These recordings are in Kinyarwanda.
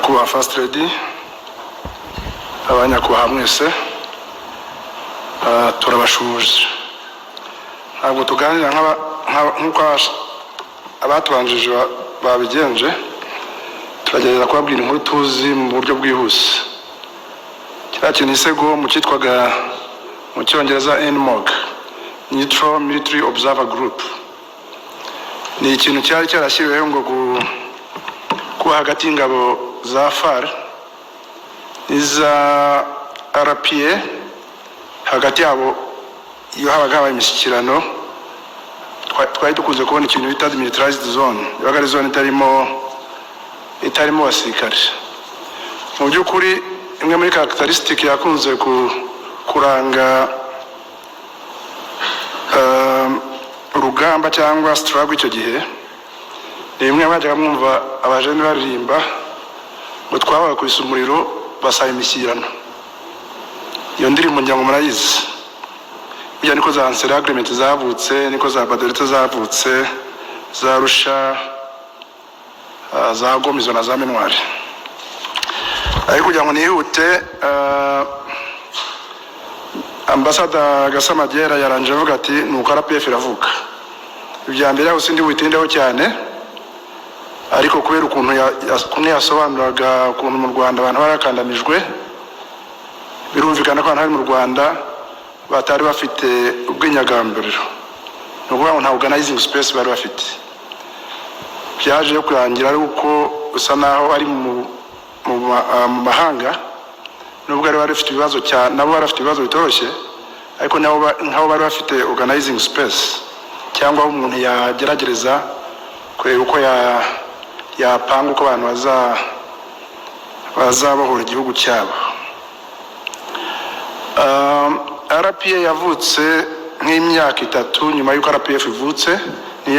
nyakubahwa First Lady, abanyakubahwa mwese, turabashuje. Ntabwo tuganira nk'uko abatubanjije babigenje, turagerageza kubabwira inkuru tuzi mu buryo bwihuse. Kiriya kintu isego mu cyitwaga mu cyongereza NMOG, Neutral Military Observer Group, ni ikintu cyari cyarashyiriweho ngo kuba hagati y'ingabo za FAR n'iza RPA, hagati yabo iyo habaga habaye imishyikirano twari dukunze kubona ikintu bita demilitarized zone, yabaga ari zone itarimo abasirikare. Mu by'ukuri imwe muri characteristic yakunze kuranga urugamba cyangwa struggle icyo gihe, ni imwe bajyaga mwumva abajene baririmba ngo twabaga ku isumuriro basaba imishyikirano. Iyo ndirimbo njya ngo murayizi, bijya niko za Ansel Agreement zavutse, niko za Badalite zavutse, za Arusha, za Gomizo na za Menwari. Ariko kugira ngo nihute, Ambassador Gasamagera yaranje avuga ati nuko RPF iravuka. Ibya mbere aho sindi witindeho cyane, ariko kubera ukuntu yasobanuraga ukuntu mu Rwanda abantu barakandamijwe, birumvikana ko hari mu Rwanda batari bafite ubwinyagamburiro, no kuvuga nta organizing space bari bafite. Byaje kurangira ari uko usa naho ari mu mahanga, nubwo ari bafite ibibazo cyane, nabo barafite ibibazo bitoroshye, ariko nabo bari bafite organizing space, cyangwa umuntu yageragereza kureba uko yapanga uko abantu bazabohora igihugu cyabo. RPA yavutse nk'imyaka 3 nyuma y'uko RPF ivutse, niyo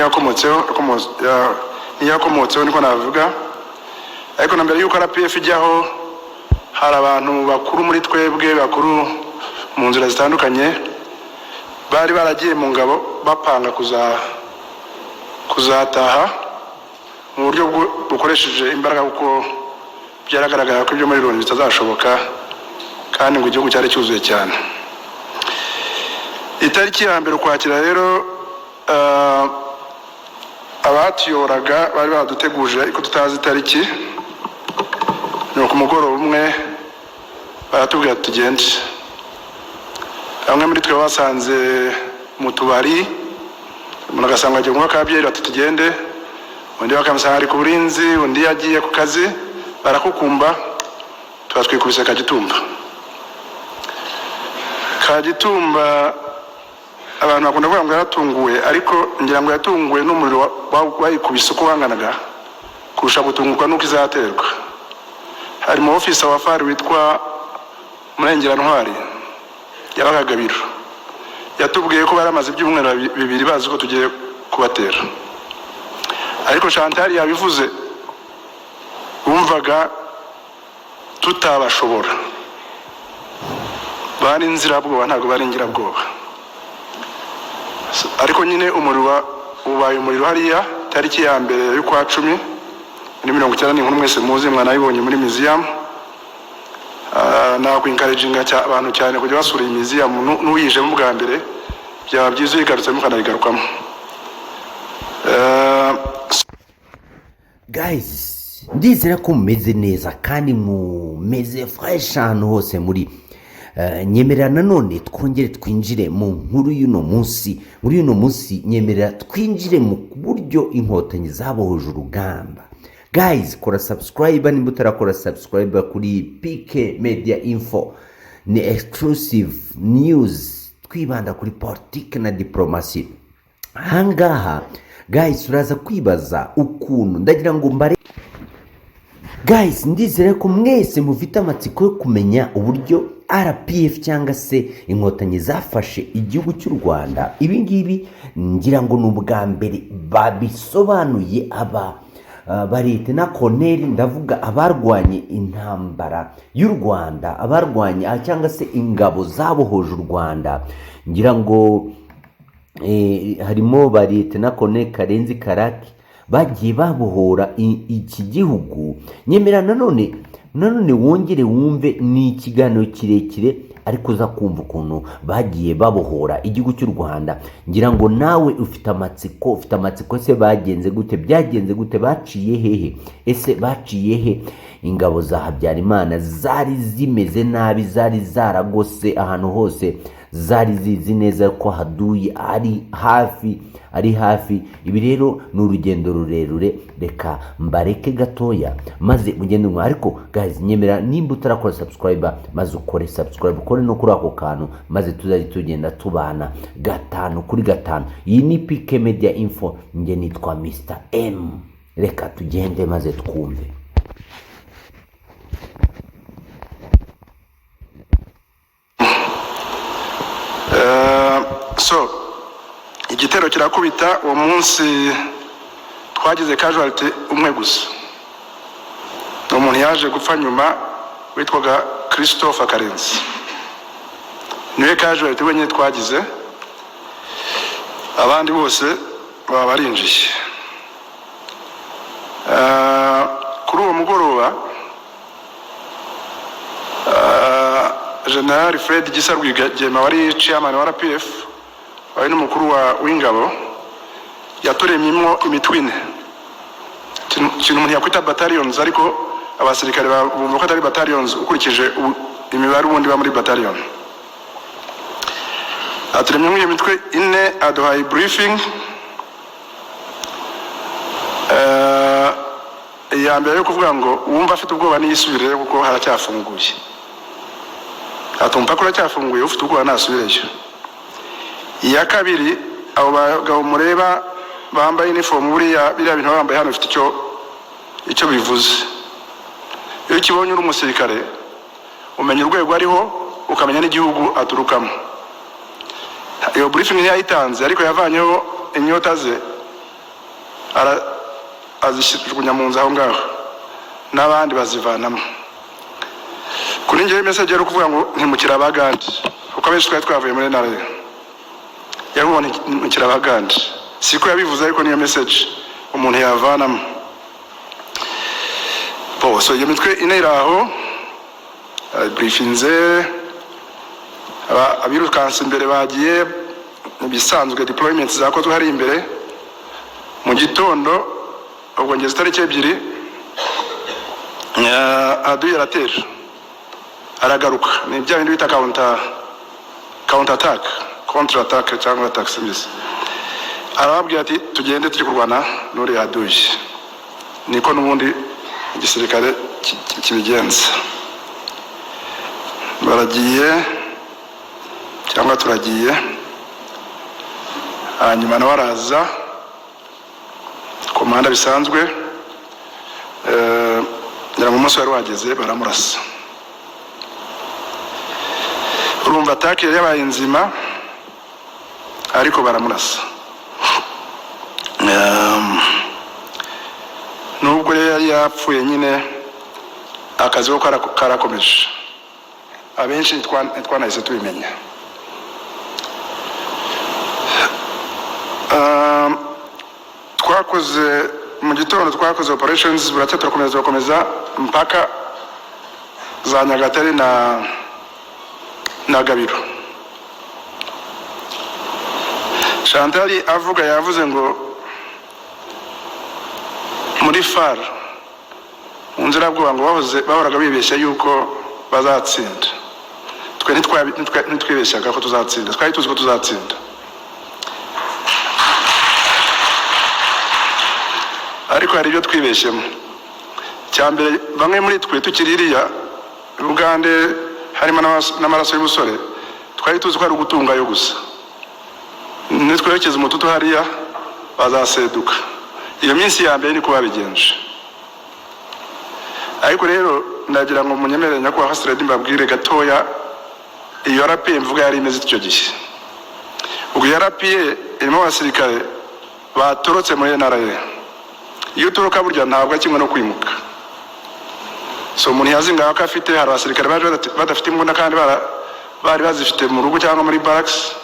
yakomotseho niko navuga. Ariko na mbere y'uko RPF ijyaho, hari abantu bakuru muri twebwe, bakuru mu nzira zitandukanye, bari baragiye mu ngabo bapanga kuzataha mu buryo bukoresheje imbaraga, kuko byaragaragara ko ibyo muri Loni bitazashoboka kandi ngo igihugu cyari cyuzuye cyane. Itariki ya mbere Ukwakira rero, abatuyoraga bari baduteguje ariko tutazi itariki, ni ku mugoroba umwe baratubwira tugende. Bamwe muri twe basanze mu tubari, umuntu agasanga agiye kunywa kabyeri ati tugende, undi bakamusanga ari ku burinzi, undi yagiye ku kazi, barakukumba, twatwikubise Kagitumba. Abantu bakunda kuvuga ngo yaratunguwe, ariko ngira ngo yatunguwe n'umuriro wayikubise uko wanganaga kurusha gutungurwa n'uko izaterwa. Hari mu office wa FAR witwa Murengerantwari yabaga Gabiro, yatubwiye ko baramaze ibyumweru 2 bazi ko tugiye kubatera, ariko Chantal yabivuze bumvaga tutabashobora. Bari inzirabwoba, ntabwo bari ingirabwoba. Ariko nyine ubaye umuriro hariya tariki ya mbere y'ukwa 10 muri 1991 mwese muzi, mwanayibonye muri museum. Nakwinkarejinga abantu cyane kujya basura iyi museum, n'uyije mu bwa mbere byaba byiza yigarutse mukanayigarukamo. Guys, ndizera ko mumeze neza kandi mumeze fresh ahantu hose muri. Nyemerera nanone twongere twinjire mu nkuru y'uno munsi. Muri uno munsi nyemerera twinjire mu buryo inkotanyi zabohoje urugamba. Guys, kora subscribe nimba utarakora subscribe kuri PK Media Info. Ni exclusive news twibanda kuri politiki na diplomasi. Hangaha guys, uraza kwibaza ukuntu ndagira ngo mbare. Guys, ndizera ko mwese mufite amatsiko yo kumenya uburyo RPF cyangwa se inkotanyi zafashe igihugu cy'u Rwanda. Ibi ngibi ngira ngo n'ubwa mbere babisobanuye barite na Colonel, ndavuga abarwanye intambara y'u Rwanda, abarwanye cyangwa se ingabo zabohoje u Rwanda. Ngira ngo harimo barite na Colonel Karenzi Karake, bagiye babohora iki gihugu. Nyemera nanone wongere wumve ni ikiganiro kirekire ariko uza kumva ukuntu bagiye babohora igihugu cy'u Rwanda. Ngira ngo nawe ufite amatsiko se bagenze gute, byagenze gute, baciye hehe, ese baciye he? Ingabo za Habyarimana zari zimeze nabi, zari zaragose ahantu hose, zari zizi neza ko haduye ari hafi. Ibi rero ni urugendo rurerure, reka mbareke gatoya maze ugende mwa. Ariko guys, nyemera nimba utarakora subscribe maze ukore subscribe, ukore no kuri ako kantu, maze tuzaje tugenda tubana 5 kuri 5. Iyi ni PK Media Info, nge nitwa Mr M. Reka tugende maze twumve. So igitero kirakubita. Uwo munsi twagize casualty umwe gusa, umuntu yaje gupfa nyuma witwaga Christopher Karenzi, niwe casualty wenyine twagize, abandi bose baba barinjiye. Kuri uwo mugoroba General Fred Gisa Rwigema wari chairman wa RPF, wari n'umukuru w'ingabo, yaturemyemo imitwe ine. Kintu umuntu yakwita battalions, ariko abasirikare bumva ko atari battalions ukurikije imibare ubundi ba muri battalion. Aturemyemo iyo mitwe ine, aduhaye briefing. Iya mbere yo kuvuga ngo wumva afite ubwoba niyisubire kuko haracyafunguye. Atumpa ko haracyafunguye, ufite ubwoba nasubireyo. Iya kabiri, abo bagabo mureba bambaye uniform, buriya bintu bambaye hano bifite icyo bivuze. Iyo kibonye uri umusirikare umenya urwego ariho, ukamenya n'igihugu aturukamo. Iyo briefing yayitanze, ariko yavanyeho inyota ze azishyirwa mu nzu aho ngaho, n'abandi bazivanamo. Kuri njyewe message yari kuvuga ngo ntimukira abagandi, kuko abenshi twari twavuye muri ntara yarubo ntimukira abagandi. Siko yabivuze, ariko niyo message umuntu yavanamo. So iyo mitwe ine iraho briefinze, abirukanse imbere bagiye bisanzwe, deployments zakozwe hari imbere. Mu gitondo ubwo ngeze tariki 2 aduye aratera, aragaruka. Ni bya bindi bita counter attack cyangwa attack service. Arababwira ati tugende turi kurwana n'uri aduye. Niko n'ubundi igisirikare kibigenza. Baragiye cyangwa turagiye, hanyuma nawe araza komanda bisanzwe. Ngira mu munsi wari wageze baramurasa. Urumva attack yari yabaye nzima, ariko baramurasa. Nubwo yari yapfuye nyine, akazi ko karakomeje. Abenshi twanahise tubimenya. Twakoze mu gitondo, twakoze operations, buracya turakomeza mpaka za Nyagatare na Gabiro. Chantal yavuze ngo muri FAR unzira bwo ngo bahoraga bibeshya yuko bazatsinda. Twe ntitwibeshyaga ko tuzatsinda, twari tuzi ko tuzatsinda. Ariko hari ibyo twibeshyemo. Cyambere bamwe muri twe tukiririya Ugande harimo n'amaraso y'ubusore, twari tuzi ko ari ugutungayo gusa. Nitwerekeza umututu hariya bazaseduka. Iyo minsi ya mbere niko babigenje. Ariko rero ndagira ngo munyemerere nyakwa Hasred mbabwire gatoya iyo RPF mvuga yari imeze icyo gihe. Ubwo RPF irimo abasirikare batorotse muri NRA. Iyo turuka burya ntabwo kimwe no kwimuka. So umuntu yazinga ko afite hari abasirikare baje badafite imbunda kandi bari bazifite mu rugo cyangwa muri barracks.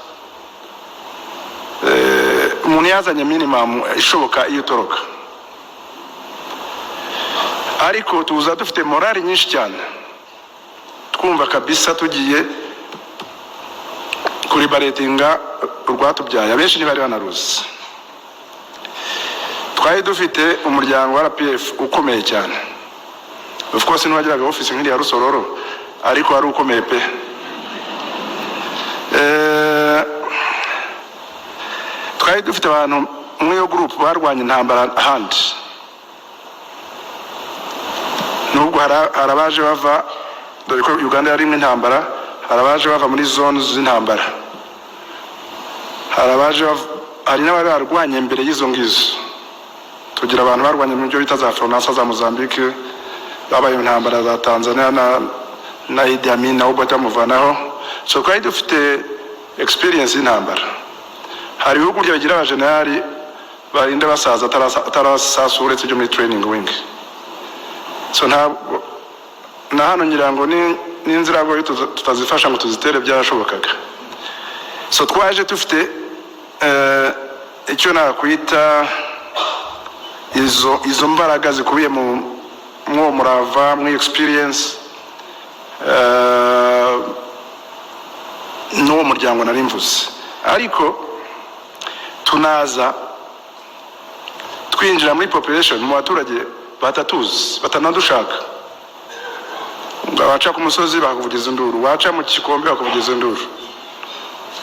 Umuntu yazanye minimum ishoboka iyo toroka. ariko tuza dufite morali nyinshi cyane, twumva kabisa tugiye kuri baretinga urwatubyaye. Abenshi ntibari banaruzi. Twari dufite umuryango wa RPF ukomeye cyane. Of course ntiwagiraga office nk'iri ya Rusororo, ariko wari ukomeye pe. Twari dufite abantu mwiyo group barwanya intambara ahandi. Nubwo harabaje bava, dore ko Uganda yari mu intambara, harabaje bava muri zone z'intambara, harabaje hari n'abari barwanye mbere y'izo ngizo. Tugira abantu barwanye mu byo bita za Fronasa za Mozambique, babaye intambara za Tanzania na Idi Amin na Obote muvanaho. So twari dufite experience y'intambara. Hari ibihugu byagira abajenerali barinda basaza atarasasa uretse byo muri training wing. So na hano nyirango n'inzira ngo tutazifasha ngo tuzitere byarashobokaga. So twaje dufite icyo nakwita izo mbaraga zikubiye mu murava, mu experience n'uwo muryango nari mvuze. Ariko tunaza twinjira muri population, mu baturage batatuzi, batanadushaka. Waca ku musozi bakavugiza induru, waca mu kikombe bakavugiza induru,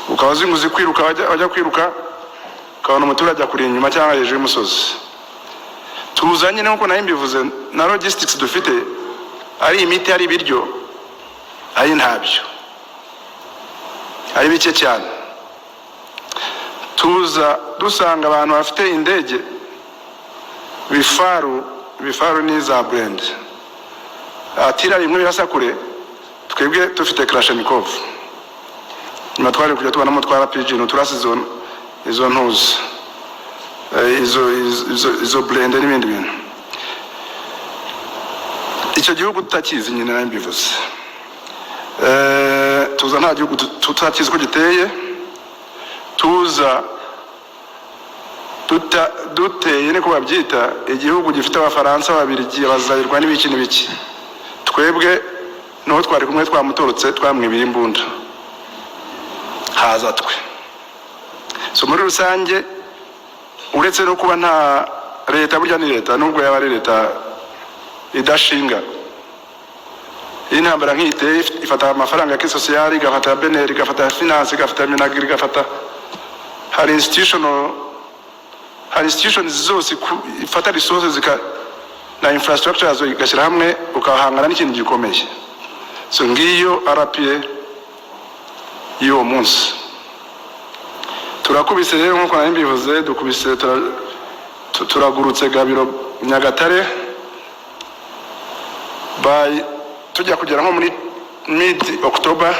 ukabazi nguzi kwiruka, wajya kwiruka ukabona umuturage akuri inyuma cyangwa hejuru y'umusozi. Tuzanye nuko nayo mbivuze, na logistics dufite, ari imiti, ari ibiryo, ari ntabyo, ari bike cyane. Tuza dusanga abantu bafite indege, bifaru ni za brand, atira rimwe birasa kure, twebwe dufite Kalashnikov. Nyuma twari kujya tubonamo twa RPG n'uturasi izo ntuzi, izo blend n'ibindi bintu. Icyo gihugu tutakizi nyine nayo mbivuze. Tuza nta gihugu tutakizi ko giteye, tuza duteye niko babyita, igihugu gifite abafaransa babiri bazayirwa n'ibiki n'ibiki. Twebwe no twari kumwe twamutorotse, twamwibira imbunda, haza twe. So muri rusange, uretse no kuba nta leta, burya ni leta, nubwo yaba ari leta idashinga, intambara nk'iteye ifata amafaranga ya social, igafata BNR, igafata finance, igafata Minagri, igafata hari institutions zose ifata resources na infrastructure zo igashyira hamwe, ukahangana n'ikintu gikomeye. So ngiyo RPA y'uwo munsi. Turakubise rero nkuko nari mbivuze, dukubise turagurutse Gabiro Nyagatare, tujya kugera nko muri mid October.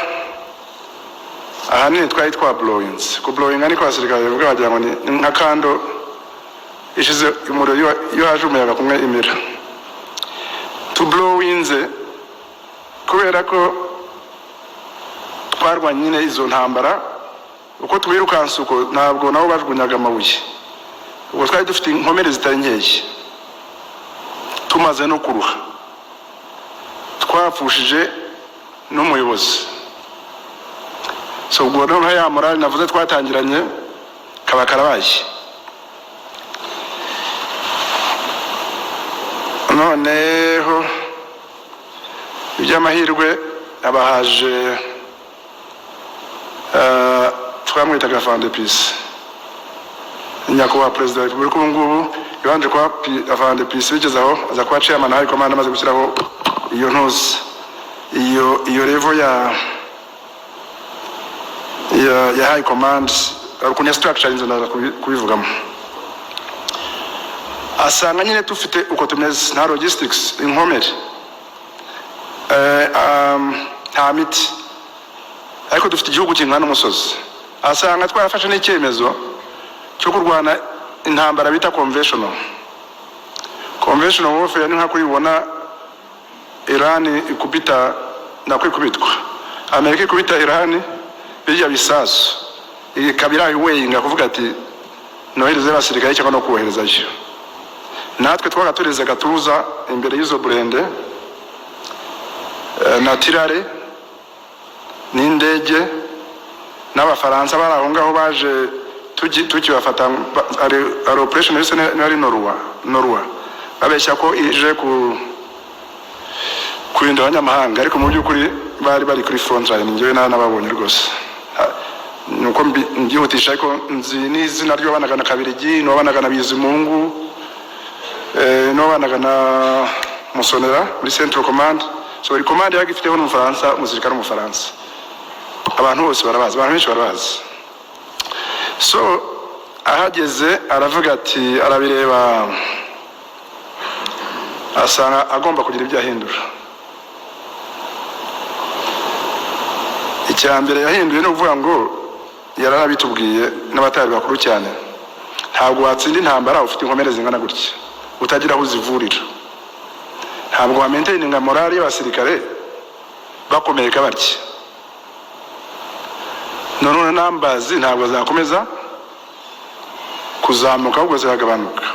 Ahanini twari blowings. Ku blowing ariko abasirikare bavuga bagira ngo ni nka kando ishize umuriro yo haje umuyaga kumwe imira. To blowings kubera ko twarwanye nyine izo ntambara, uko twirukanse uko ntabwo nabo bajugunyaga amabuye. Ubwo twari dufite inkomere zitari nkeye, tumaze no kuruha, twapfushije n'umuyobozi. So ubwo no ya morali navuze twatangiranye kaba karabaye. Noneho iby'amahirwe abahaje twamwitaga Fund Peace, nyakubahwa Perezida wa Repubulika ubu ngubu yabanje kuba Fund Peace, bigeze aho aza kuba chairman High Command, amaze gushyiraho iyo ntuzi, iyo level ya High Command, kunya structure inzo ndaza kubivugamo. Asanga nyine tufite uko tumeze, nta logistics, inkomere, nta miti, ariko dufite igihugu kingana n'umusozi. Asanga twarafashe n'icyemezo cyo kurwana intambara bita conventional warfare. Ni nka kubibona Iran ikubita na kwikubitwa, Amerika ikubita Iran, bijya bisasu, ikabira iweyinga kuvuga ati nohereze abasirikare cyangwa no koherezayo. natwe twagatureze gatuza imbere y'izo burende na tirare n'indege n'abafaransa bari aho ngaho baje tukibafata ari operation yose nari Norwa babeshya ko ije kurinda abanyamahanga ariko mu by'ukuri bari kuri front line njyewe nababonye rwose nuko mbyihutisha ariko nzi n'izina ry'abanaga na Kabirigi n'abanaga na Bizimungu n'abanaga na Musonera muri Central Command. So iri command yagifiteho n'umufaransa umusirikare w'umufaransa abantu bose barabazi abantu benshi barabazi. So ahageze aravuga ati arabireba asanga agomba kugira ibyo ahindura. Icyambere yahinduye no kuvuga ngo yarabitubwiye n'abatari bakuru cyane ntabwo watsinda intambara ufite inkomere zingana gutya utagira aho uzivurira ntabwo wa maintaining morale y'abasirikare bakomereka batya none nambazi ntabwo zakomeza kuzamuka ahubwo ziragabanuka.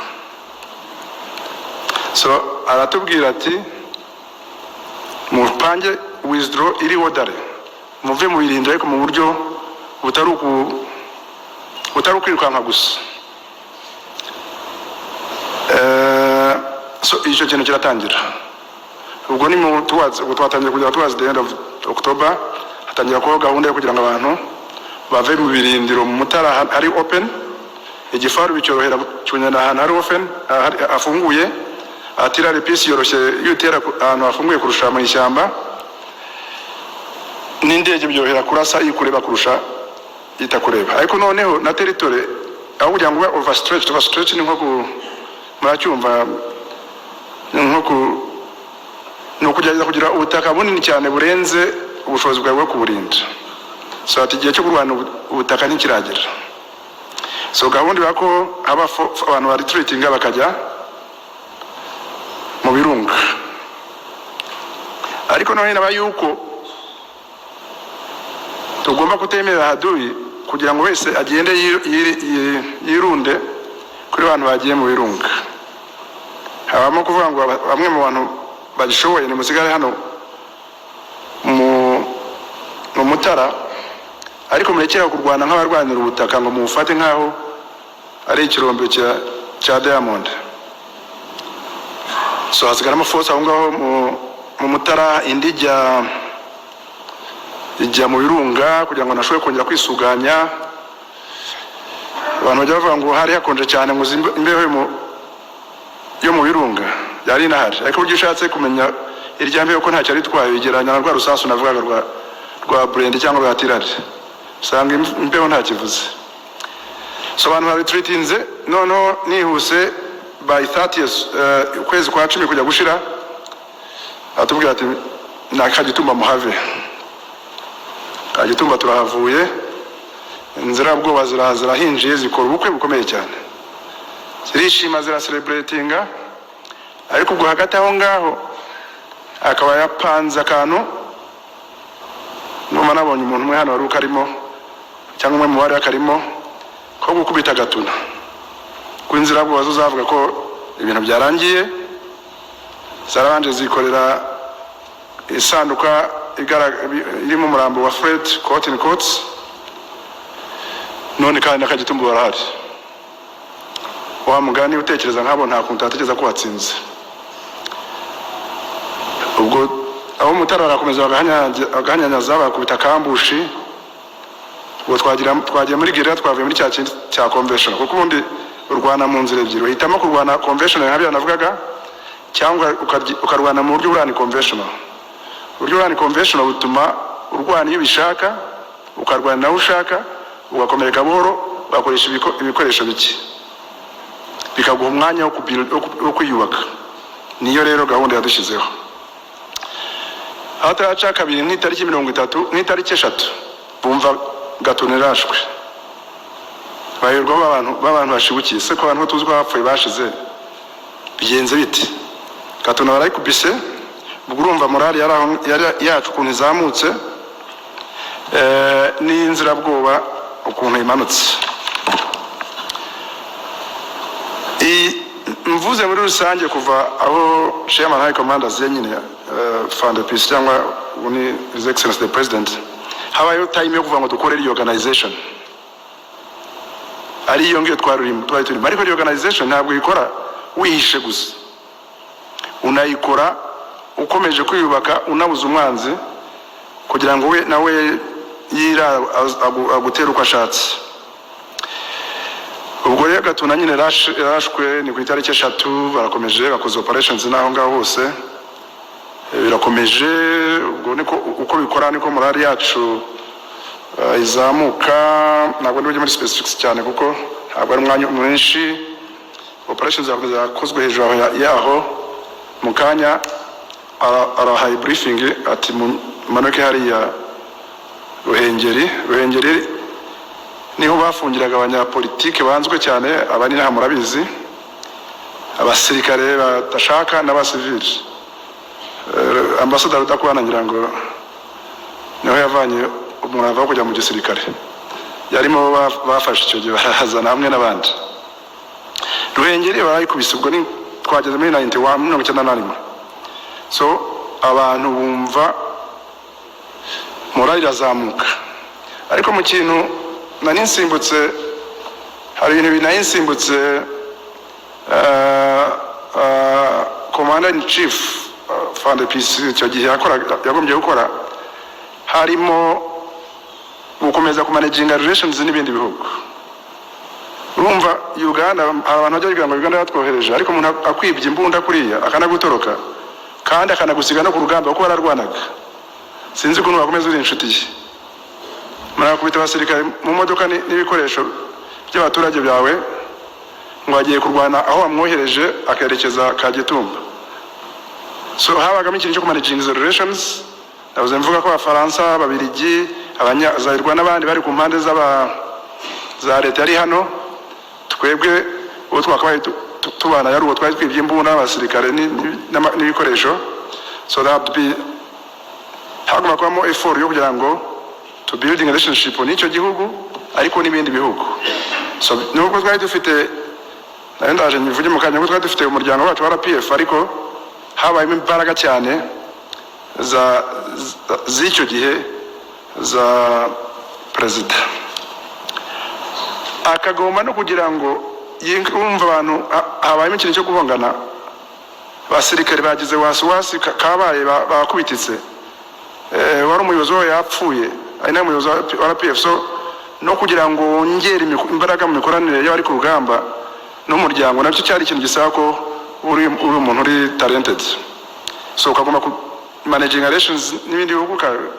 So aratubwira ati mupange withdraw iri order muve mu birindiro ariko mu buryo butari kwirukanka gusa. So icyo kintu kiratangira ubwo ni mu twatangiye kujya towards the end of October hatangira ko gahunda yo kugira ngo abantu bave mu birindiro mu Mutara hari open igifaru bicyorohera kunyana ahantu hari open afunguye atirare pisi yoroshye yutera ahantu afunguye kurusha mu ishyamba n'indege byorohera kurasa ikureba kurusha itakureba ariko noneho na territory aho kugira ngo overstretch ni nko muracyumva no kugerageza kugira ubutaka bunini cyane burenze ubushobozi bwawe bwo kuburinda. So ati igihe cyo kurwana ubutaka ntikiragera. So gahunda bako abantu bari retreatinga bakajya mu birunga ariko none naba yuko tugomba kutemera haduyi kugira ngo wese agende yirunde kuri abantu bagiye mu birunga. Habamo kuvuga ngo bamwe mu bantu bagishoboye ni musigare hano mu Mutara ariko murekera kurwana nk'abarwanira ubutaka ngo mufate nkaho ari ikirombe cya Diamond. So hasigaramo force aho ngaho mu Mutara indi ijya mu birunga kugira ngo nashobore kongera kwisuganya. Abantu bajya bavuga ngo hari hakonje cyane ngo imbeho yo mu birunga yari nahari ariko buryo ushatse kumenya iryambe ko ntacyo ari twaye bigeranya na rwa rusasu navugaga rwa brand cyangwa rwa tirare usanga imbeho nta kivuze. So abantu bari treatinze noneho nihuse by 30 ukwezi kwa 10 kujya gushira atubwira ati nakagitumba muhave agitumba turahavuye inzira bwoba zirahinjiye zikora ubukwe bukomeye cyane zirishima zira celebratinga ariko ubwo hagati aho ngaho akaba yapanze akantu numa nabonye umuntu umwe hano wari ukarimo cyangwa umwe mu bari akarimo ko gukubita gatuna kwinzira bwo bazavuga ko ibintu byarangiye zarabanje zikorera isanduka irimo umurambo wa Fred Cotton Coats none kandi akagitumba barahari wa mugani utekereza nkabo nta kuntu tategeza ko watsinze. Ubwo abo Mutara barakomeza bagahanyanyaza bakubita kambushi ubwo twagiye muri Gira twavuye muri cya convention kuko ubundi urwana mu nzira ebyiri uhitamo kurwana convention nk'abya navugaga cyangwa ukarwana mu buryo burani conventional. Uburyo burani conventional butuma urwana iyo bishaka ukarwana nawe ushaka ugakomereka buhoro ugakoresha ibikoresho bike bikaguha umwanya wo kwiyubaka. Niyo rero gahunda yadushizeho hataca kabiri n'itariki 30 n'itariki 3 bumva gatonerashwe bayirwa abantu bashibukiye se ko abantu tuzwa bapfuye bashize bigenze biti gatona barayikubise ubwo urumva morale yacu ukuntu izamutse n'inzira bwoba ukuntu imanutse mvuze muri rusange kuva aho chairman high commanders yenyine fund peace cyangwa uni his excellency the president habayo time yo kuva ngo dukore reorganization ari yo ngiyo twarurimo turimo ariko reorganization ntabwo ikora wihishe gusa unayikora ukomeje kwiyubaka unabuza umwanzi kugira ngo we nawe yira agutera uko ashatse. Ubwo rero Gatuna nyine rashwe ni ku itariki 3 barakomeje bakoze operations naho ngaho hose birakomeje. Ubwo niko uko bikora niko morali yacu izamuka. Ntabwo ndi muri specifics cyane kuko ntabwo ari umwanya mwinshi. Operations zakozwe hejuru yaho mukanya ara high briefing ati manuke hariya Ruhengeri niho bafungiraga abanyapolitike banzwe cyane abani nta murabizi abasirikare batashaka n'abasivili. Ambassador Rudakwana ngira ngo niho yavanye umurava wo kujya mu gisirikare yarimo bafashe icyo gihe bahazana hamwe n'abandi. Ruhengeri barayikubise ubwo ni twageze muri 91 so abantu bumva morali irazamuka. Ariko mu kintu nani nsimbutse hari ibintu binayinsimbutse commander in chief fund peace icyo gihe yagombye gukora harimo gukomeza kumanaging relations n'ibindi bihugu. Urumva Uganda abantu bajya bigira ngo Uganda yatwohereje ariko umuntu akwibye imbunda kuriya akanagutoroka kandi akanagusiga no ku rugamba kuko bararwanaga. Sinzi ukuntu bakomeza uri inshuti ye marakubita abasirikare mu modoka n'ibikoresho by'abaturage byawe ngo agiye kurwana aho amwohereje akerekeza Kagitumba. So habagamo ikintu cyo kumanaging relations. Navuze mvuga ko Abafaransa Ababiligi Abanyazayirwa n'abandi bari ku mpande za leta yari hano twebwe uwo twakabaye tubana yari uwo twari twibye imbunda n'abasirikare n'ibikoresho. So that be haguma kwamo effort yo kugira ngo to building relationship n'icyo gihugu ariko n'ibindi bihugu. So nubwo twari dufite ndaje nyivuge mu kanya ko twari dufite umuryango wacu wa RPF ariko habayemo imbaraga cyane z'icyo gihe za president akagomba no kugira ngo yumva abantu habayemo ikintu cyo guhongana. Basirikare bagize wasi kabaye bakubititse wari umuyobozi we yapfuye ari nawe umuyobozi wa RPF. So no kugira ngo ngere imbaraga mu mikoranire y'abari ku rugamba n'umuryango nacyo cyari ikintu gisaba ko uri umuntu uri talented. So ukagomba ku managing relations n'ibindi bihugu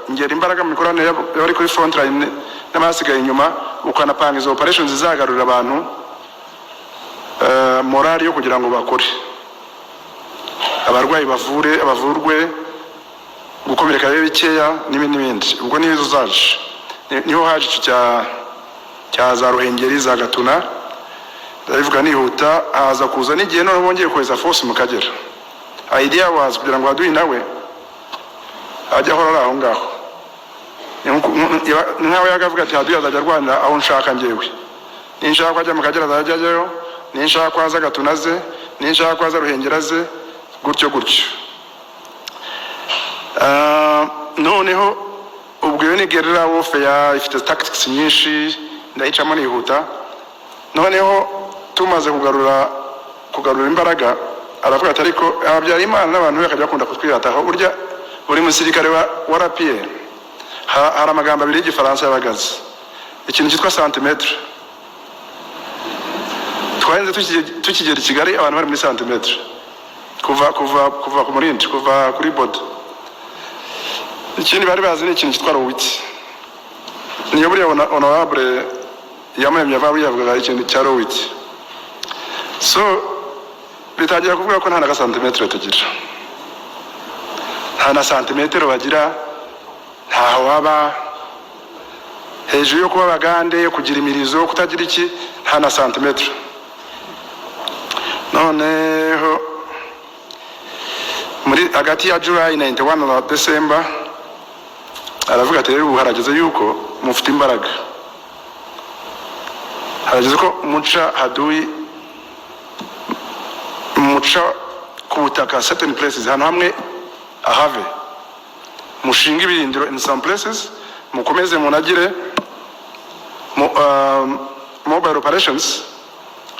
ngera imbaraga mu mikoranire y'abari kuri front line n'abasigaye inyuma ukanapanga izo operations zizagarurira abantu morali yo kugira ngo bakore abarwayi bavurwe gukomereka bikeya n'ibindi. Ubwo nizo zaje niho haje cya za Ruhengeri za Gatuna ndabivuga nihuta haza kuza n'igihe none bongeye kweza force mu Kagera. Idea was kugira ngo aduyi nawe ajya horora aho ngaho nkawe yagavuga ati aduyi azajya Rwanda aho nshaka ngewe ninshaka kwajya mu Kagera azajyayo ninshaka kwaza Gatuna ze ninshaka kwaza Ruhengeri ze gutyo. Noneho ubwo yo ni guerrilla warfare ifite tactics nyinshi ndayicamo nihuta. Noneho tumaze kugarura imbaraga aravuga ati ariko ababyara Imana n'abantu bakajya bakunda kutwirataho burya buri musirikare wa RPA hari amagambo abiri y'Igifaransa yabagaze ikintu cyitwa centimetre. Twarenze tukigera i Kigali abantu bari muri centimetre kuva ku murindi kuva kuri boda. Ikindi bari bazi ni ikintu cyitwa rowiti. Niyo buriya honorable yamemye yavuga ikintu cya rowiti. So bitangira kuvuga ko nta na santimetre tugira nta na santimetre bagira ntaho waba hejuru yo kuba bagande yo kugira imirizo kutagira iki nta na santimetre. Noneho muri hagati ya July 91 na December aravuga ati rero harageze yuko mufite imbaraga harageze ko muca haduyi muca ku butaka certain places hano hamwe ahave mushinga ibirindiro in some places mukomeze munagire mobile operations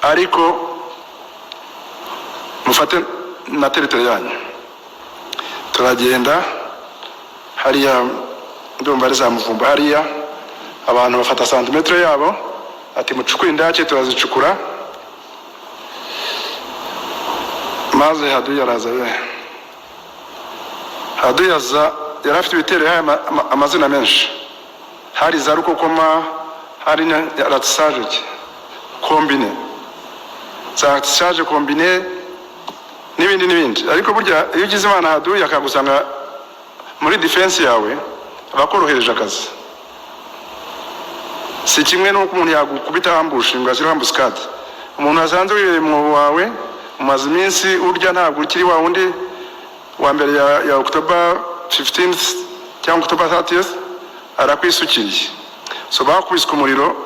ariko mufate na territory yanyu. Turagenda hariya ndumva ari za Muvumba hariya abantu bafata santimetero yabo ati mucukure indake turazicukura maze Haduyi araza Haduyi aza yari afite ibitero amazina menshi hari za Rukokoma hari na ratissage combine za ratissage combine n'ibindi ariko burya iyo ugize Imana Haduyi akagusanga muri defense yawe abakorohereje akazi si kimwe nuko umuntu yagukubita ambush ngazira ambuscade umuntu asanze wibereye mu wawe umaze iminsi urya ntabwo ukiri wa wundi wa mbere ya October 15th cyangwa October 30th arakwisukiriye so bakubiswe umuriro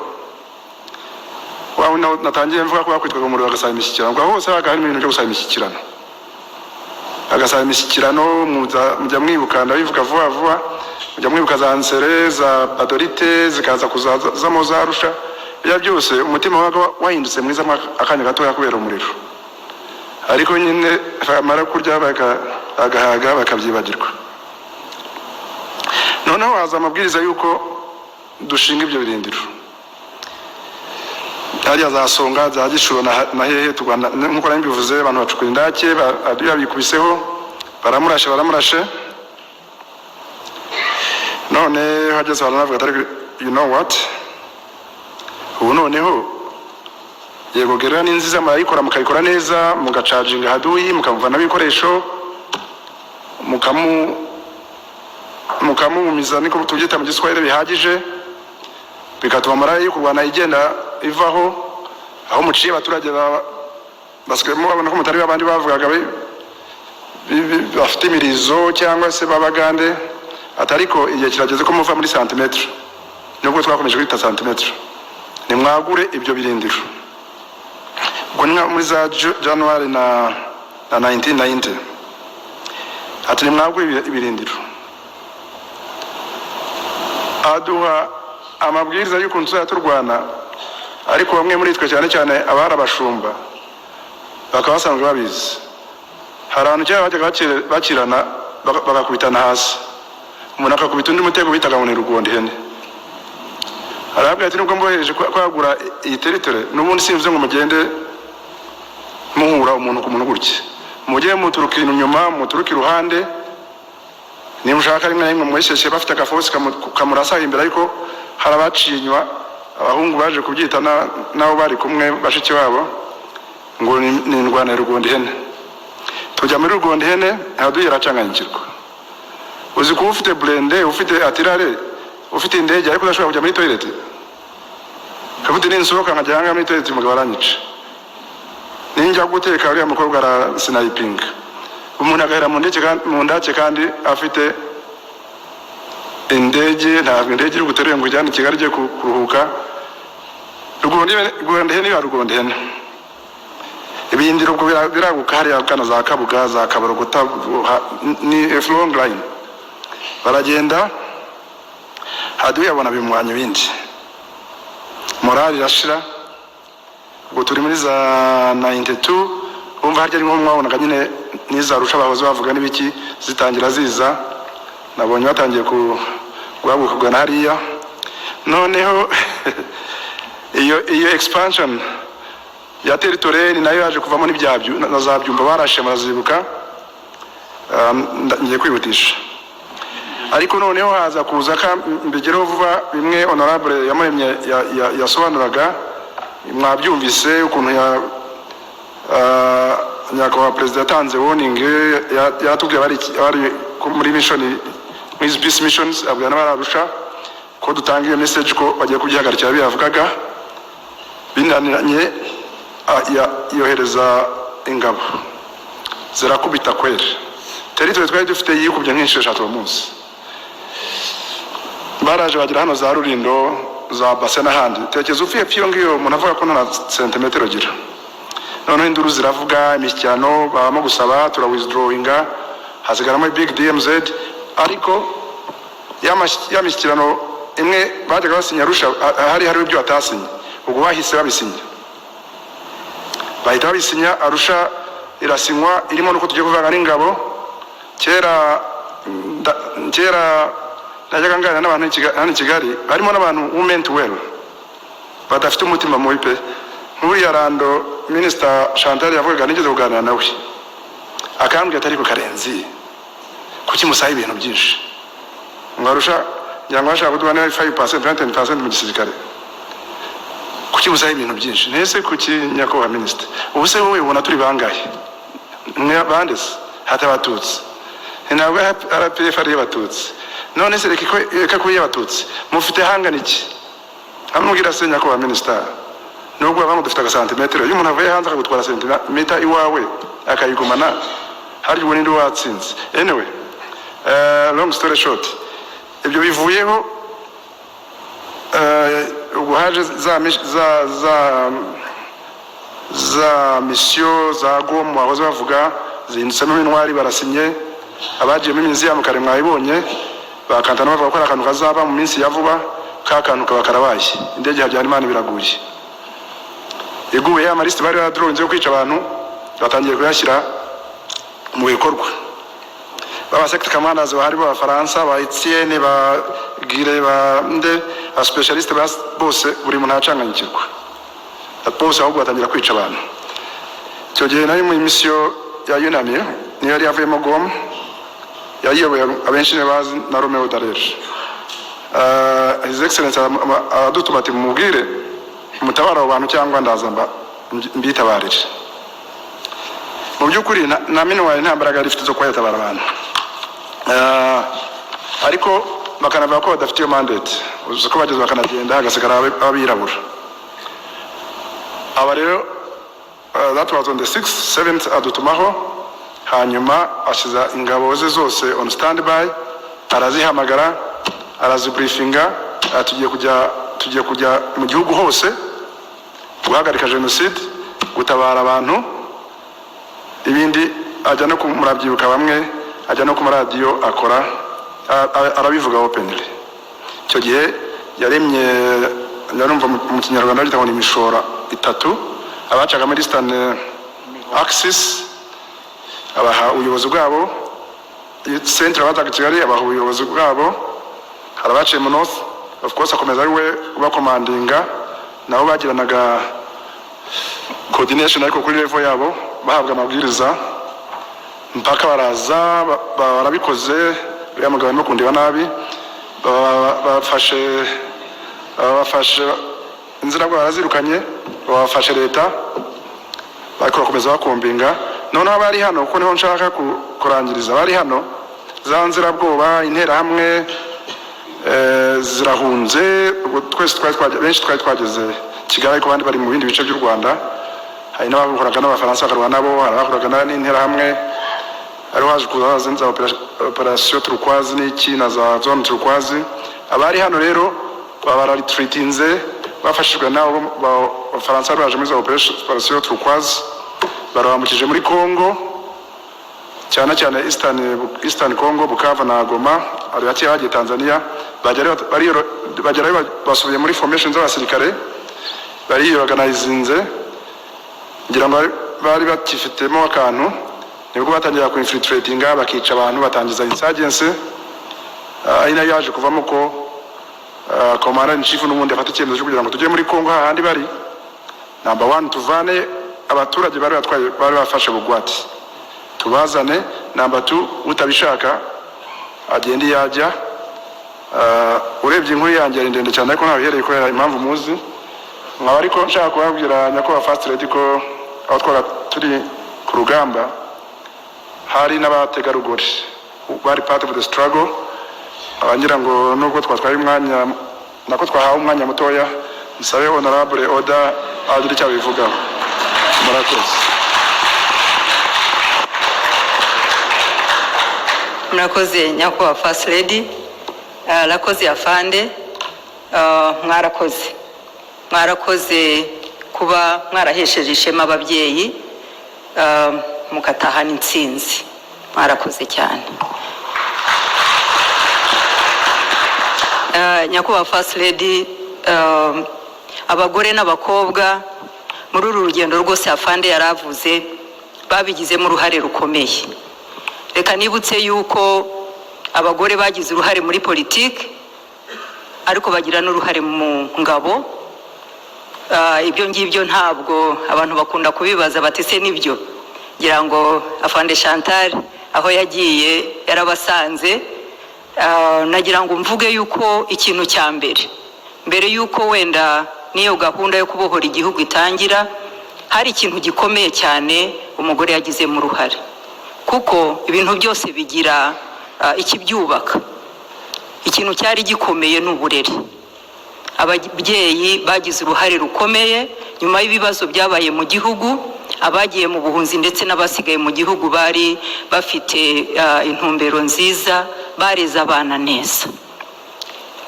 wawe natangiye mvuga ko bakwitwaga umuriro agasaba imishyikirano ngo hose haga harimo ibintu byo gusaba imishyikirano agasaba imishyikirano mujya mwibuka ndabivuga vuba mujya mwibuka za Nsere za Padorite zikaza kuzamo za Arusha bya byose umutima waga wahindutse mwiza akanya gato kubera umuriro ariko nyine mara kurya agahaga bakabyibagirwa. Noneho haza amabwiriza yuko dushinga ibyo birindiro hariya za Songa za Gishuro na hehe Rwanda nkuko nabivuze abantu bacukura indake bikubiseho baramurashe none hageze abantu bavuga atari you know what ubu noneho yego gerera n'inziza marayikora mukayikora neza mugacaginga Haduyi mukamuvana ibikoresho mukamumiza niko tubyita mu Giswahili bihagije bikatuma marayi kurwana igenda ivaho aho muciye abaturage basikemo babona ko mutari abandi bavugaga bafite imirizo cyangwa se babagande atariko igihe kirageze ko muva muri santimetero nubwo twakomeje kwita santimetero ni mwagure ibyo birindiro ubwo muri za January na 1990 ati ni mwagure ibirindiro aduha amabwiriza y'ukuntu tuzaturwana ariko bamwe muri twe cyane abari abashumba bakaba basanzwe babizi hari abantu cyane bajyaga bakirana bagakubitana hasi umuntu akakubita undi mutego bitaga ngo ni rugondi hene arabwira ati nubwo mbohereje kwagura iyi territory n'ubundi simvuze ngo mugende muhura umuntu ku muntu gutya mujye muturuka inyuma muturuka iruhande ni mushaka rimwe rimwe mweshyeshye bafite agafosi kamurasa imbere ariko harabaciye inyuma abahungu baje kubyita nabo bari kumwe bashiki babo ngo ni indwana rugondi hene tujya muri rugondi hene Haduyi yaracanganyikirwa uzi ko ufite blende ufite atirare ufite indege ariko udashobora kujya muri toilet kabuti n'insohoka nkajyanga muri toilet umugabo aranyica ninjya guteka uriya mukobwa ara sniping umuntu agahera mu ndake kandi afite indege ntabwo indege iri guteruye ngo ijyane Kigali igiye kuruhuka rugondi hene rugondi hene ibindiro ubwo biraguka hariya kana za Kabuga za Kabarogota ni a long line baragenda Haduyi abona bimwanya ibindi morali irashira ubwo turi muri za 92 umva harya ari nko mwabonaga nyine niza Arusha bahoze bavuga n'ibiki zitangira ziza nabonye batangiye guhaguka kugana hariya noneho iyo expansion ya territory nayo yaje kuvamo n'ibyabyo na za Byumba barashe barazibuka ngiye kwihutisha ariko noneho haza kuza ka mbigero vuba bimwe honorable yamuremye yasobanuraga mwabyumvise ukuntu nyakubahwa perezida yatanze warning yatubwiye bari muri mission with peace missions abwira n'abararusha ko dutanga iyo message ko bagiye kugihagarikira biyavugaga binaniranye yohereza ingabo zirakubita kweri territory twari dufite yikubye nk'insheshatu umunsi baraje bagira hano za Rurindo za Base n'ahandi tekeza ufiye pyo ngiyo umuntu avuga ko nta centimetero gira noneho induru ziravuga, imishyikirano babamo gusaba tura withdrawinga, hasigaramo big DMZ, ariko ya mishyikirano imwe bajyaga basinya Arusha hari ibyo atasinye, ubwo bahise babisinya, bahita babisinya, Arusha irasinywa, irimo nuko tugiye kuvanga n'ingabo. Kera najyaga ngana n'abantu hano i Kigali, harimo n'abantu who meant well badafite umutima mubi pe. Nk'uriya Rando Minister Chantal yavugaga, nigeze kuganira nawe akambwira ati ariko Karenzi kuki musaba ibintu byinshi, Arusha ngira ngo bashaka kuduha 5% 20% mu gisirikare, kuki musaba ibintu byinshi? Nese kuki nyakubahwa Minister, ubu se wowe ubona turi bangahe? Bandese hata Abatutsi, ntabwo RPF ari Abatutsi, none se reka kuyi Abatutsi mufite hangana iki? Amubwira se nyakubahwa Minister, nubwo abantu dufite agasantimetero, iyo umuntu avuye hanze akagutwara santimetero iwawe akayigumana, hari ubwo ninde watsinze? Anyway, long story short, ibyo bivuyeho, ubwo haje za mission za Goma bahoze bavuga zinditsemo intwari, barasinye, abagiye mu minsi ya mukare mwayibonye, bakantana bavuga ko akantu kazaba mu minsi ya vuba, ka kantu kaba karabaye, indege Habyarimana biraguye, iguye amaliste bari badronze yo kwica abantu, batangiye kuyashyira mu bikorwa. Baba sector commanders bahari ba Faransa, ba Etienne, ba Gire, ba nde, ba specialist bose, buri muntu acanganyikirwa, bose ahubwo batangira kwica abantu. Icyo gihe nari mu mission ya UNAMI, niyo yari yavuyemo Goma, yayiyoboye abenshi ne bazi na Romeo Dallaire. His Excellency adutuma ati mubwire mutabara abo bantu cyangwa ndazamba mbitabarire. Mu by'ukuri na minwa nta mbaraga rifite zo kwayatabara abantu, ariko bakanavuga ko badafite iyo mandate, uzi ko bageze bakanagenda hagasigara abirabura. Aba rero that was on the 6th 7th adutumaho, hanyuma ashiza ingabo ze zose on standby, arazihamagara, arazibriefinga, tugiye kujya mu gihugu hose guhagarika genocide, gutabara abantu. Ibindi ajya no kumurabyibuka, bamwe ajya no ku radio akora, arabivuga openly. Icyo gihe yaremye, narumva mu Kinyarwanda bita ngo ni imishora itatu, abacaga muri Eastern Axis abaha ubuyobozi bwabo, Central bazaga Kigali abaha ubuyobozi bwabo, harabaciye mu North of course akomeza ari we ubakomandinga, nabo bagiranaga coordination ariko kuri level yabo, bahabwa amabwiriza mpaka baraza barabikoze. Buriya mugabo arimo kundeba nabi, bafashe inzira bwo barazirukanye, bafashe leta, bariko bakomeza bakombinga. Noneho bari hano kuko niho nshaka kurangiriza, bari hano za nzira bwoba intera hamwe zirahunze, twese benshi twageze Kigali, ariko bandi bari mu bindi bice by'u Rwanda. Hari n'abakoraga n'Abafaransa bakarwana nabo, hari abakoraga n'intera hamwe, ari haje kuza za operation turquoise n'iki na za zone turquoise. Abari hano rero baba retreatinze, bafashijwe nabo Abafaransa baje muri za operation turquoise, barabamukije muri Congo, cyane cyane Eastern Congo, Bukavu na Goma, ari hati hagiye Tanzania. Bagerayo basubiye muri formation z'abasirikare, bari organizinze, ngira ngo bari bakifitemo akantu, nibwo batangira ku infiltratinga, bakica abantu, batangiza insurgency. Ari nayo yaje kuvamo ko commander in chief n'ubundi afata icyemezo cyo kugira ngo tujye muri Congo, hahandi bari number 1 tuvane abaturage bari bafashe bugwati, tubazane. Number 2 utabishaka agende yajya. Urebye inkuru yanjye ari ndende cyane, ariko ntabihereye kubera impamvu muzi. Nkaba ariko nshaka kubabwira nyakubahwa First Lady ko aho twara turi ku rugamba hari n'abategarugori bari part of the struggle. Abangira ngo nubwo twatwaye umwanya, nako twahawe umwanya mutoya, nsabe honorable Oda agira icyo bivugaho. Murakoze. Murakoze nyakubahwa First Lady. Rakoze afande, mwarakoze kuba mwarahesheje ishema ababyeyi mukatahana intsinzi. Mwarakoze cyane. Nyakubahwa First Lady, abagore n'abakobwa muri uru rugendo rwose afande yaravuze babigizemo uruhare rukomeye. Reka nibutse yuko abagore bagize uruhare muri politiki ariko bagira n'uruhare mu ngabo. Ibyo ngibyo ntabwo abantu bakunda kubibaza bati se nibyo. Ngira ngo afande Chantal aho yagiye yarabasanze. Nagira ngo mvuge yuko ikintu cya mbere yuko wenda niyo gahunda yo kubohora igihugu itangira, hari ikintu gikomeye cyane umugore yagize mu ruhare, kuko ibintu byose bigira ikibyubaka. Ikintu cyari gikomeye n'uburere. Ababyeyi bagize uruhare rukomeye nyuma y'ibibazo byabaye mu gihugu, abagiye mu buhunzi ndetse n'abasigaye mu gihugu bari bafite intumbero nziza, bareza abana neza.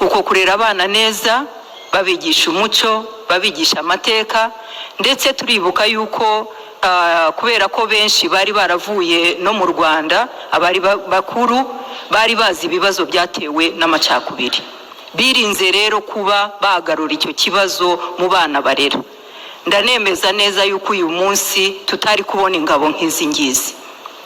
Uko kurera abana neza, babigisha umuco, babigisha amateka, ndetse turibuka yuko kubera ko benshi bari baravuye no mu Rwanda, abari bakuru bari bazi ibibazo byatewe n'amacakubiri. Birinze rero kuba bagarura icyo kibazo mu bana barera. Ndanemeza neza yuko uyu munsi tutari kubona ingabo nk'izi ngizi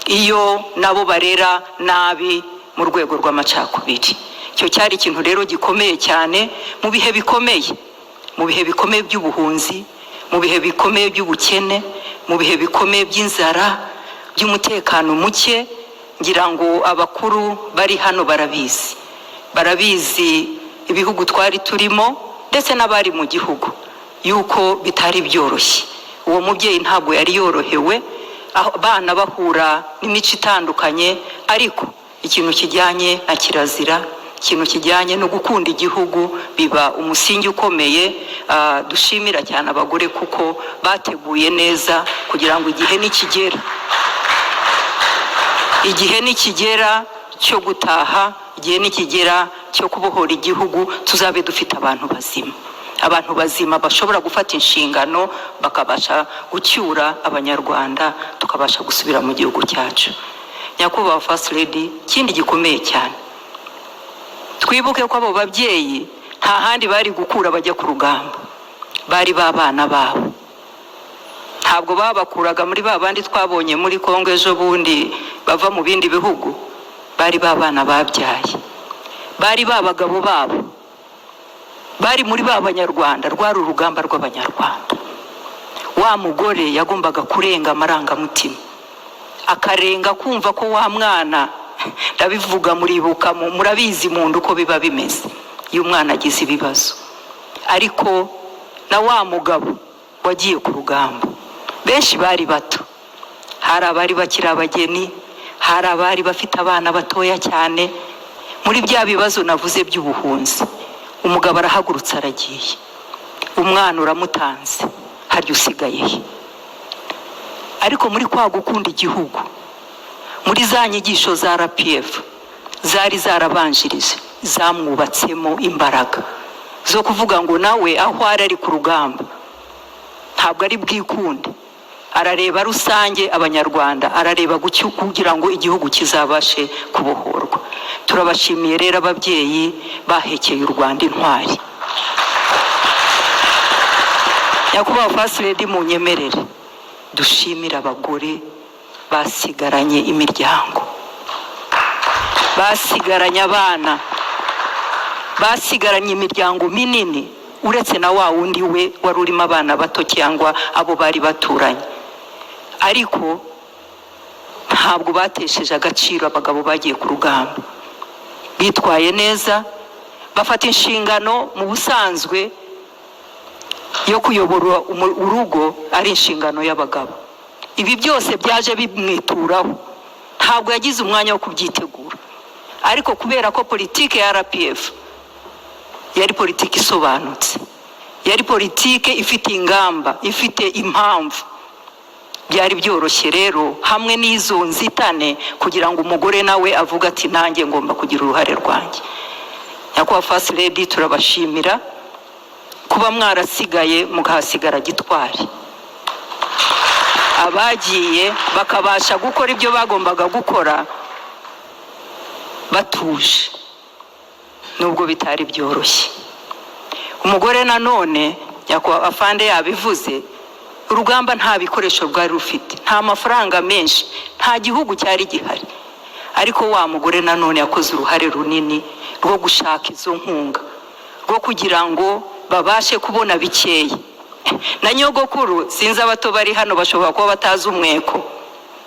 iyo nabo barera nabi mu rwego rw'amacakubiri. Icyo cyari ikintu rero gikomeye cyane mu bihe bikomeye, mu bihe bikomeye by'ubuhunzi, mu bihe bikomeye by'ubukene, mu bihe bikomeye by'inzara, by'umutekano muke. Ngira ngo abakuru bari hano barabizi ibihugu twari turimo ndetse n'abari mu gihugu yuko bitari byoroshye. Uwo mubyeyi ntabwo yari yorohewe, abana bahura n'imico itandukanye, ariko ikintu kijyanye na kirazira, ikintu kijyanye no gukunda igihugu biba umusingi ukomeye. Dushimira cyane abagore kuko bateguye neza kugira ngo igihe nikigera cyo gutaha, igihe nikigera cyo kubohora igihugu, tuzabe dufite abantu bazima bashobora gufata inshingano bakabasha gucyura abanyarwanda, tukabasha gusubira mu gihugu cyacu. Nyakubahwa First Lady, kindi gikomeye cyane, twibuke ko abo babyeyi nta handi bari gukura bajya ku rugamba, bari babana babo. Ntabwo babakuraga muri babandi twabonye muri Kongo ejo bundi bava mu bindi bihugu, bari babana babyaye, bari babagabo babo, bari muri b'abanyarwanda. Rwari urugamba rw'abanyarwanda. Wa mugore yagombaga kurenga amarangamutima, akarenga kumva ko wa mwana, ndabivuga muribuka, murabizi mu nda uko biba bimeze iyo umwana agize ibibazo. Ariko na wa mugabo wagiye ku rugamba, benshi bari bato, hari abari bakiri abageni, hari abari bafite abana batoya cyane. Muri bya bibazo navuze by'ubuhunzi, umugabo arahagurutse aragiye, umwana uramutanze, harya usigaye. Ariko muri kwa gukunda igihugu, muri za nyigisho za RPF zari zarabanjirije, zamwubatsemo imbaraga zo kuvuga ngo nawe aho ari ku rugamba ntabwo ari bwikunde, arareba rusange abanyarwanda, arareba kugira ngo igihugu kizabashe kubohorwa. Turabashimiye rero ababyeyi bahekeye u Rwanda intwari. Nyakubahwa First Lady, munyemerere dushimira abagore basigaranye imiryango, basigaranye abana, basigaranye imiryango minini, uretse na wa wundi we wari urimo abana bato cyangwa abo bari baturanye. Ariko ntabwo batesheje agaciro abagabo bagiye ku rugamba, bitwaye neza, bafata inshingano. Mu busanzwe yo kuyobora urugo ari inshingano y'abagabo. Ibi byose byaje bimwituraho, ntabwo yagize umwanya wo kubyitegura. Ariko kubera ko politike ya RPF yari politike isobanutse, yari politike ifite ingamba, ifite impamvu, byari byoroshye rero hamwe n'izo nzitane kugira ngo umugore nawe avuga ati nanjye ngomba kugira uruhare rwanjye. Nyakubahwa First Lady, turabashimira kuba mwarasigaye mukahasigara gitwari, abagiye bakabasha gukora ibyo bagombaga gukora batuje, nubwo bitari byoroshye. Umugore nanone nyakubahwa afande yabivuze, urugamba nta bikoresho bwari rufite, nta mafaranga menshi, nta gihugu cyari gihari, ariko wa mugore nanone yakoze uruhare runini rwo gushaka izo nkunga, rwo kugira ngo babashe kubona bikeya. Na nyogokuru, sinzi abato bari hano bashobora kuba batazi umweko,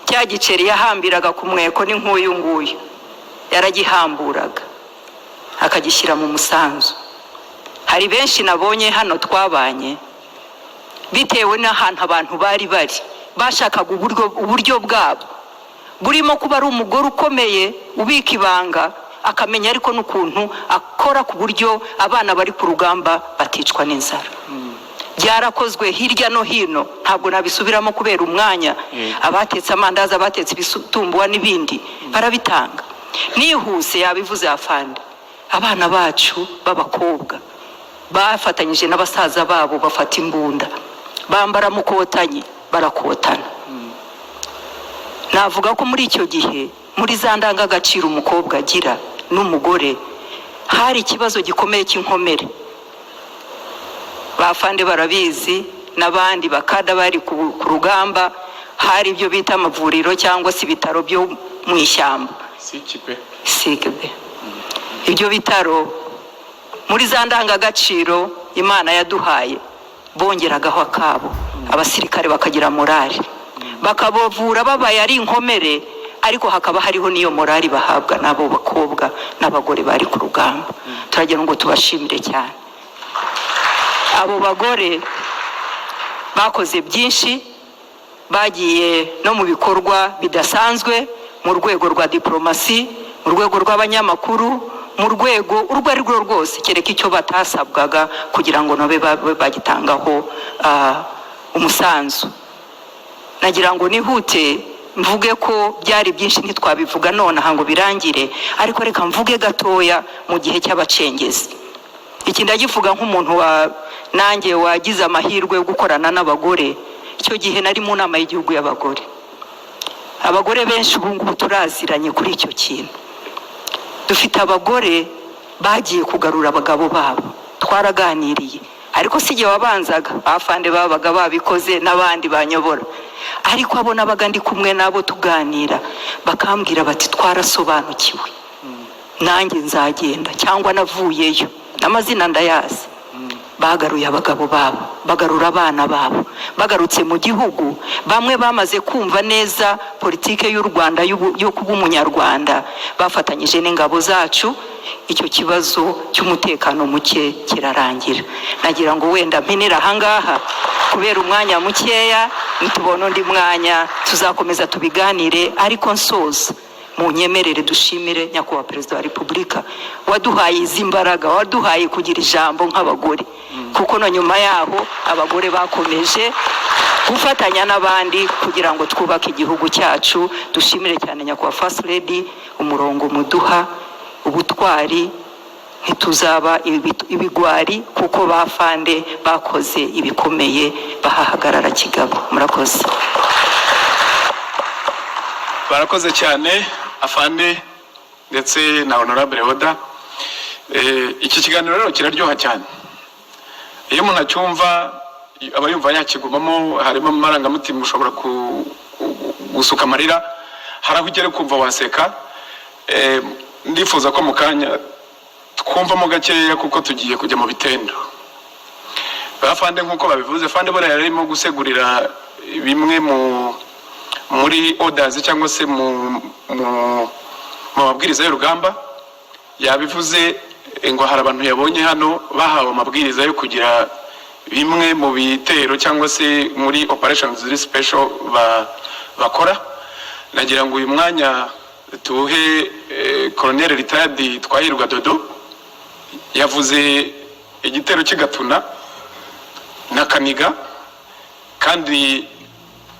cya giceri yahambiraga ku mweko ni nk'uyu nguyu, yaragihamburaga akagishyira mu musanzu. Hari benshi nabonye hano twabanye, bitewe n'ahantu abantu bari bashakaga uburyo bwabo burimo kuba ari umugore ukomeye ubika ibanga, akamenya ariko n'ukuntu akora ku buryo abana bari ku rugamba baticwa n'inzara. Byarakozwe hirya no hino, ntabwo nabisubiramo kubera umwanya. Abatetse amandazi, abatetse ibisutumbuwa n'ibindi barabitanga. Nihuse yabivuze afande, abana bacu b'abakobwa bafatanyije n'abasaza babo bafata imbunda, bambara mukotanye, barakotana. Navuga ko muri icyo gihe, muri za ndangagaciro umukobwa agira n'umugore, hari ikibazo gikomeye cy'inkomere. Bafande barabizi, n'abandi bakada bari ku rugamba, hari ibyo bita amavuriro cyangwa se ibitaro byo mu ishyamba, Sikibe. Ibyo bitaro muri za ndangagaciro Imana yaduhaye bongeragaho akabo, abasirikare bakagira morali, bakabavura babaye ari inkomere, ariko hakaba hariho niyo morali bahabwa n'abo bakobwa n'abagore bari ku rugamba. Turagira ngo tubashimire cyane. Abo bagore bakoze byinshi, bagiye no mu bikorwa bidasanzwe mu rwego rwa diplomasi, mu rwego rw'abanyamakuru, mu rwego urwo ari rwo rwose, kereka icyo batasabwaga kugira ngo nobe bagitangaho umusanzu. Nagira ngo nihute mvuge ko byari byinshi ntitwabivuga none aha ngo birangire, ariko reka mvuge gatoya mu gihe cy'abacengezi. Iki ndagivuga nk'umuntu nanjye wagize amahirwe yo gukorana n'abagore. Icyo gihe nari mu nama y'igihugu y'abagore. Abagore benshi ubu ngubu turaziranye kuri icyo kintu. Dufite abagore bagiye kugarura abagabo babo, twaraganiriye, ariko sijye wabanzaga, afande babaga babikoze n'abandi banyobora, ariko abo nabaga ndi kumwe nabo tuganira, bakambwira bati twarasobanukiwe, nanjye nzagenda cyangwa navuyeyo, n'amazina ndayazi. Bagaruye abagabo babo, bagarura abana babo, bagarutse mu gihugu. Bamwe bamaze kumva neza politike y'u Rwanda yo kuba umunyarwanda, bafatanyije n'ingabo zacu, icyo kibazo cy'umutekano muke kirarangira. Nagira ngo wenda mpinira ahangaha kubera umwanya mukeya, nitubona undi mwanya tuzakomeza tubiganire, ariko nsoza mu nyemerere dushimire nyakubahwa Perezida wa Repubulika waduhaye izi mbaraga, waduhaye kugira ijambo nk'abagore, kuko no nyuma yaho abagore bakomeje gufatanya n'abandi kugira ngo twubake igihugu cyacu. Dushimire cyane nyakubahwa First Lady, umurongo muduha, ubutwari, ntituzaba ibigwari kuko bafande bakoze ibikomeye, bahahagarara kigabo. Murakoze. Barakoze cyane afande ndetse na Honorable Oda. Iki kiganiro rero kiraryoha cyane, iyo umuntu acyumva aba yumva yakigumamo, harimo amarangamutima, ushobora gusuka amarira, hari aho ugere kumva waseka. Ndifuza ko mu kanya twumvamo gakeya kuko tugiye kujya mu bitendo. Afande nk'uko babivuze, afande bora yarimo gusegurira bimwe muri orders cyangwa se mu mabwiriza y'urugamba. Yabivuze ngo hari abantu yabonye hano bahawe amabwiriza yo kugira bimwe mu bitero cyangwa se muri operations ziri special bakora. Nagira ngo uyu mwanya tuhe Colonel Retired Twahirwa Dodo. Yavuze igitero cy'Igatuna na Kaniga, kandi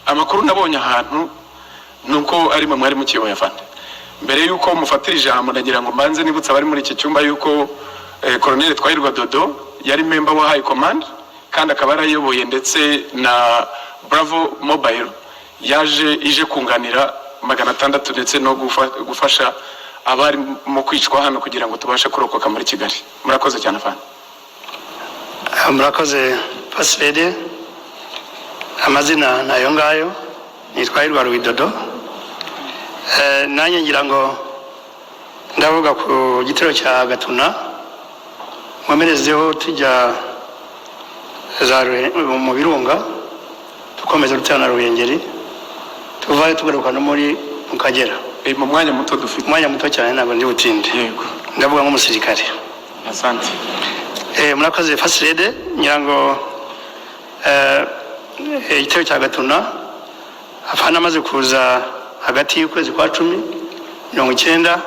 amakuru nabonye ahantu nuko ari mu mwari mukiyoboye afande. Mbere yuko mufatira ijambo, nagira ngo mbanze nibutsa bari muri iki cyumba yuko Colonel Twahirwa Dodo yari member wa High Command kandi akaba yarayoboye ndetse na Bravo Mobile ije kunganira 600 ndetse no gufasha abari mu kwicwa hano kugira ngo tubashe kurokoka muri Kigali. Murakoze cyane afande. Murakoze Pasiteri. Amazina nayo ngayo ni Twahirwa Dodo. Nanjye ngira ngo ndavuga ku gitero cya Gatuna mwomerezeho tujya mu Birunga tukomeza rutana Ruhengeri tuvayo tugaruka no muri Mukagera. Mu mwanya muto dufite. Mwanya muto cyane ntabwo ndi butinde. Yego. Ndavuga nk'umusirikare. Asante. Murakoze Pasiteri. Ngira ngo igitero cya Gatuna afana amaze kuza hagati y'ukwezi kwa 10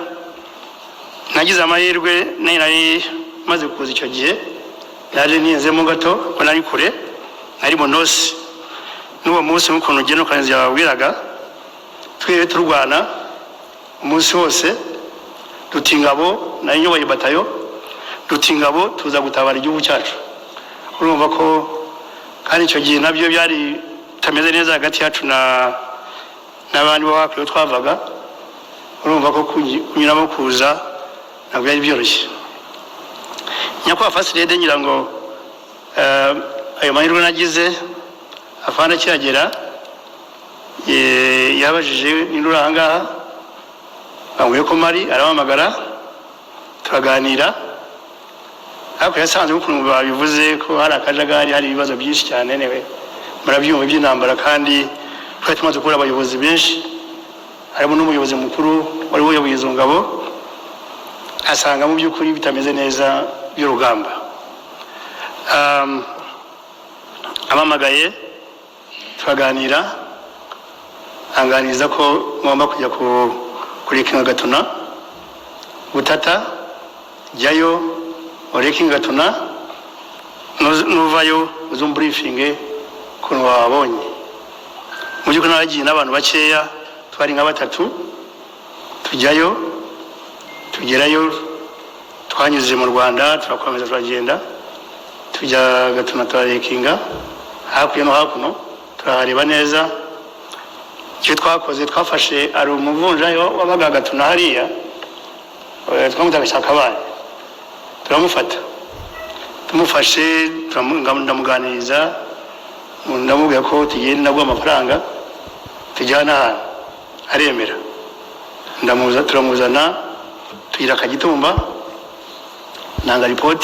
nagize amahirwe nari maze kuza icyo gihe naje niyenzemo gato ko nari kure nari Monosi n'uwo munsi mukuntu ugenda ukanze yabwiraga twiwe turwana umunsi wose dutingabo nari nyoboye batayo dutingabo tuza gutabara igihugu cyacu. Urumva ko kandi icyo gihe nabyo byari tameze neza hagati yacu n'abandi bakwiye twavaga. Urumva ko kunyuramo kuza ntabwo byari byoroshye. Nyakwa Pasiteri ngira ngo ayo mahirwe nagize afana kiragera yabajije n'indura ahangaha bambuye ko mari arahamagara turaganira ariko yasanze ukuntu babivuze ko hari akajagari hari ibibazo byinshi cyane newe murabyumva by'intambara kandi twari tumaze kubura abayobozi benshi harimo n'umuyobozi mukuru wari uyoboye izo ngabo asanga mu by'ukuri bitameze neza by'urugamba. Amamagaye turaganira anganiza ko ngomba kujya kuri Gatuna Butata jyayo ureke Gatuna nuvayo uzumbriefing kuno wabonye. Mu by'ukuri naragiye n'abantu bakeya twari nka 3 tujyayo tugerayo twanyuze mu Rwanda turakomeza turagenda tujya Gatuna turarekinga hakuno no hakuno turahareba neza. Icyo twakoze twafashe ari umuvunja wabaga Gatuna hariya twamutaka cyakabaye turamufata tumufashe ndamuganiriza ndamubwira ko tugenda nabwo amafaranga tujyana aremera turamuzana tugira Kagitumba nanga report